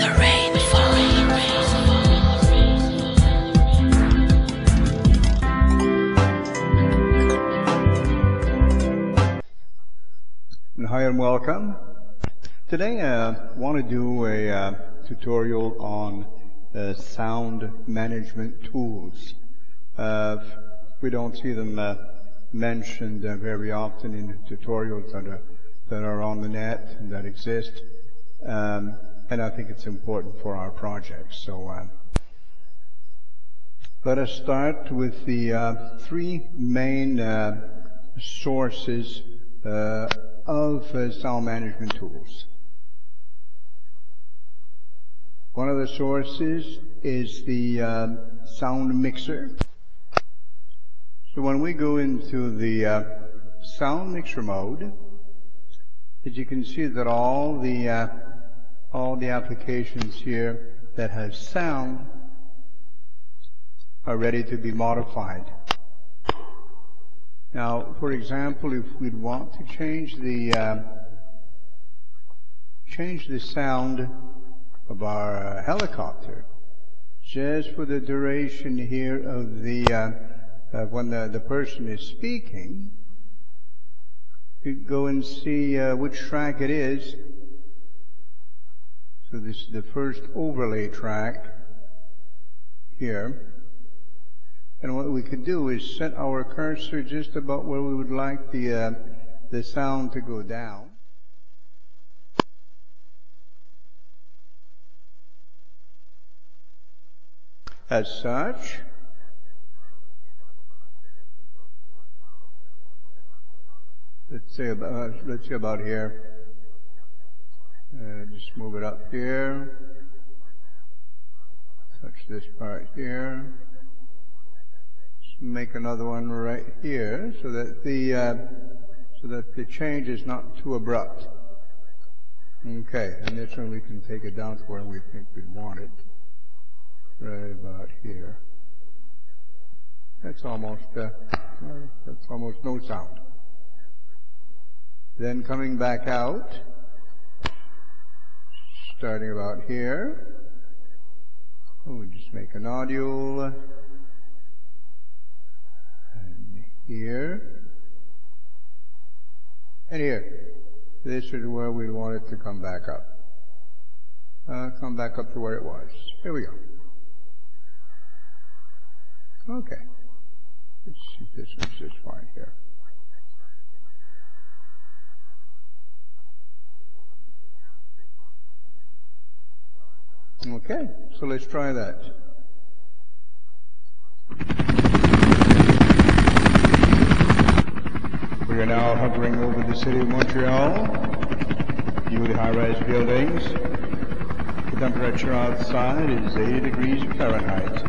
the rain falling. Hi and welcome. Today I want to do a tutorial on sound management tools. We don't see them mentioned very often in tutorials that are on the net and that exist, and I think it's important for our project. So let us start with the three main sources of sound management tools. One of the sources is the sound mixer. So when we go into the sound mixer mode, as you can see that all the applications here that have sound are ready to be modified. Now, for example, if we'd want to change the sound of our helicopter, just for the duration here of the when the person is speaking, you go and see which track it is. So this is the first overlay track here. And what we could do is set our cursor just about where we would like the sound to go down. As such, let's say about here. Just move it up here. Touch this part here. Make another one right here, so that the change is not too abrupt. Okay, and this one we can take it down to where we think we'd want it, right about here. That's almost no sound. Then coming back out, starting about here, we'll just make an audio. Here and here. This is where we want it to come back up. Come back up to where it was. Here we go. Okay. Let's see if this one's just fine here. Okay, so let's try that. We are now hovering over the city of Montreal. View the high-rise buildings. The temperature outside is 80 degrees Fahrenheit.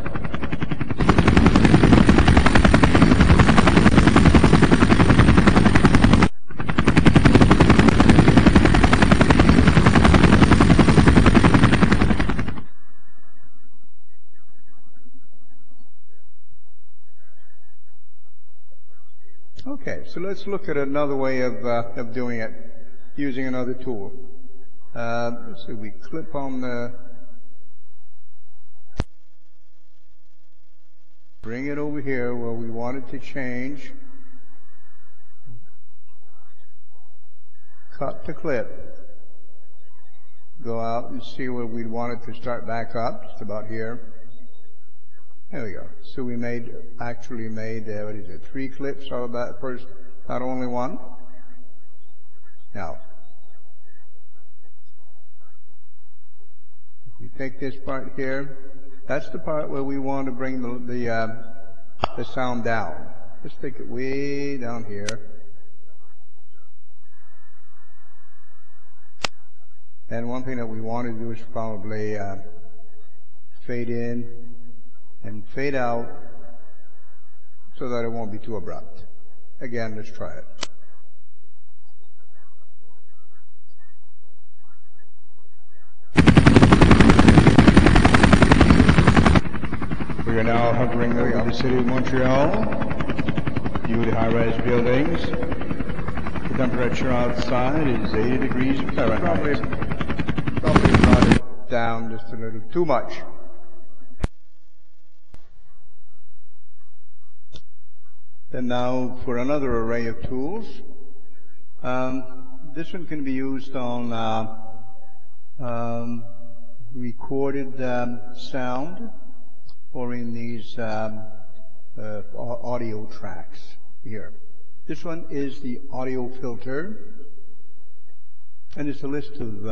Okay, so let's look at another way of doing it, using another tool. So we clip on bring it over here where we want it to change. Cut the clip. Go out and see where we want it to start back up, just about here. There we go. So we actually made, what is it, 3 clips out of that first, not only one. Now, if you take this part here, that's the part where we want to bring the sound down. Let's take it way down here. And one thing that we want to do is probably fade in and fade out so that it won't be too abrupt. Again, let's try it. We are now hovering over the city of Montreal. View the high-rise buildings. The temperature outside is 80 degrees Fahrenheit. Probably brought it down just a little too much. And now for another array of tools. This one can be used on recorded sound or in these audio tracks here. This one is the audio filter, and it's a list of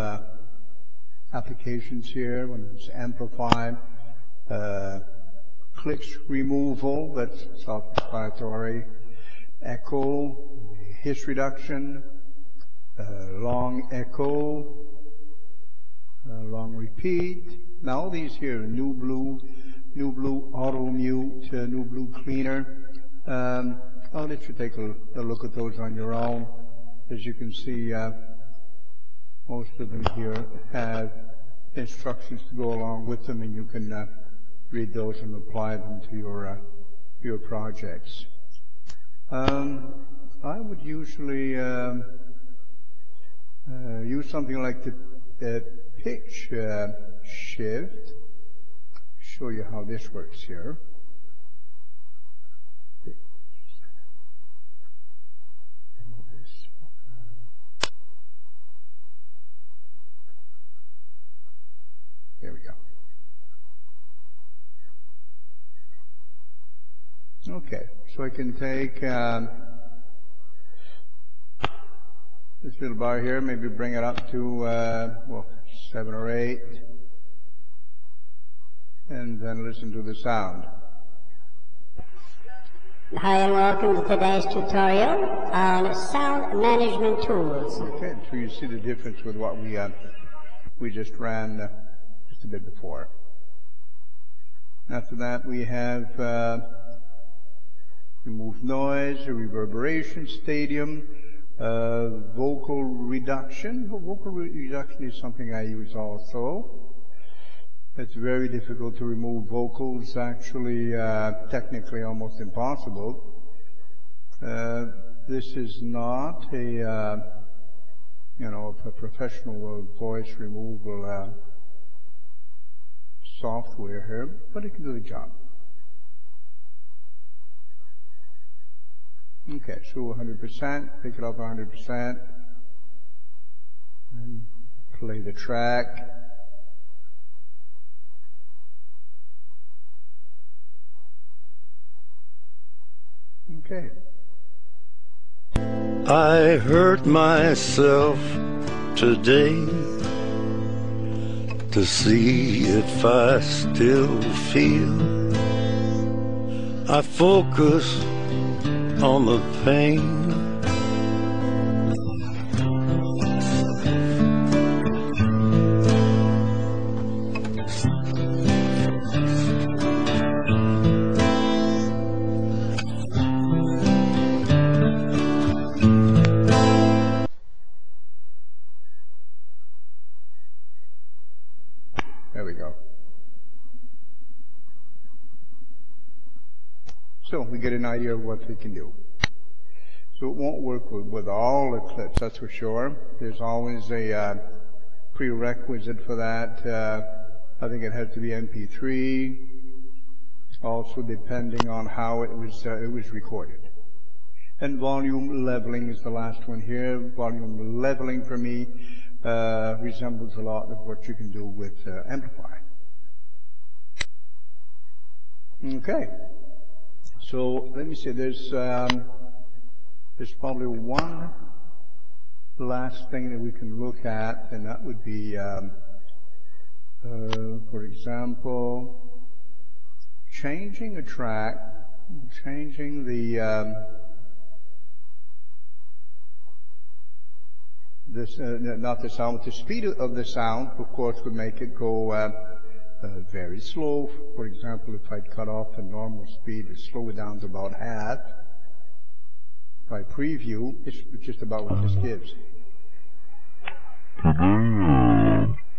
applications here. One is amplify, clicks removal, that's self-explanatory, echo, hiss reduction, long echo, long repeat. Now all these here, new blue auto mute, new blue cleaner. I'll let you take a look at those on your own. As you can see, most of them here have instructions to go along with them, and you can read those and apply them to your projects. I would usually use something like the pitch shift. Show you how this works here. There we go. Okay, so I can take this little bar here, maybe bring it up to, well, 7 or 8, and then listen to the sound. Hi and welcome to today's tutorial on sound management tools. Okay, so you see the difference with what we just ran just a bit before. After that we have remove noise, reverberation, stadium, vocal reduction. Vocal reduction is something I use also. It's very difficult to remove vocals, actually technically almost impossible. This is not a a professional voice removal software here, but it can do the job. Okay, so 100%, pick it up 100%, and play the track. Okay. I hurt myself today to see if I still feel. I focus on the pain. There we go. So we get an idea of what we can do. So it won't work with all the clips, that's for sure. There's always a prerequisite for that. I think it has to be MP3. Also, depending on how it was recorded. And volume leveling is the last one here. Volume leveling for me resembles a lot of what you can do with Amplify. Okay. So let me see. There's probably one last thing that we can look at, and that would be, for example, changing a track, changing the not the sound, but the speed of the sound, of course, would make it go very slow. For example, if I'd cut off the normal speed and slow it down to about half, if I preview, it's just about what this gives.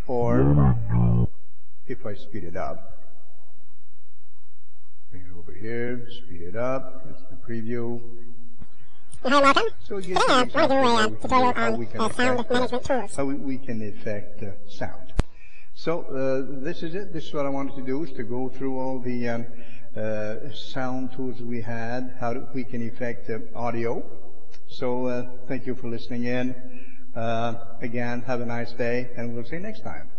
Or if I speed it up, bring it over here, speed it up, that's the preview. Hi, welcome. So Today I want to do a tutorial on sound management tools. How we can affect sound. So this is it. This is what I wanted to do, is to go through all the sound tools we had, how we can effect audio. So thank you for listening in. Again, have a nice day, and we'll see you next time.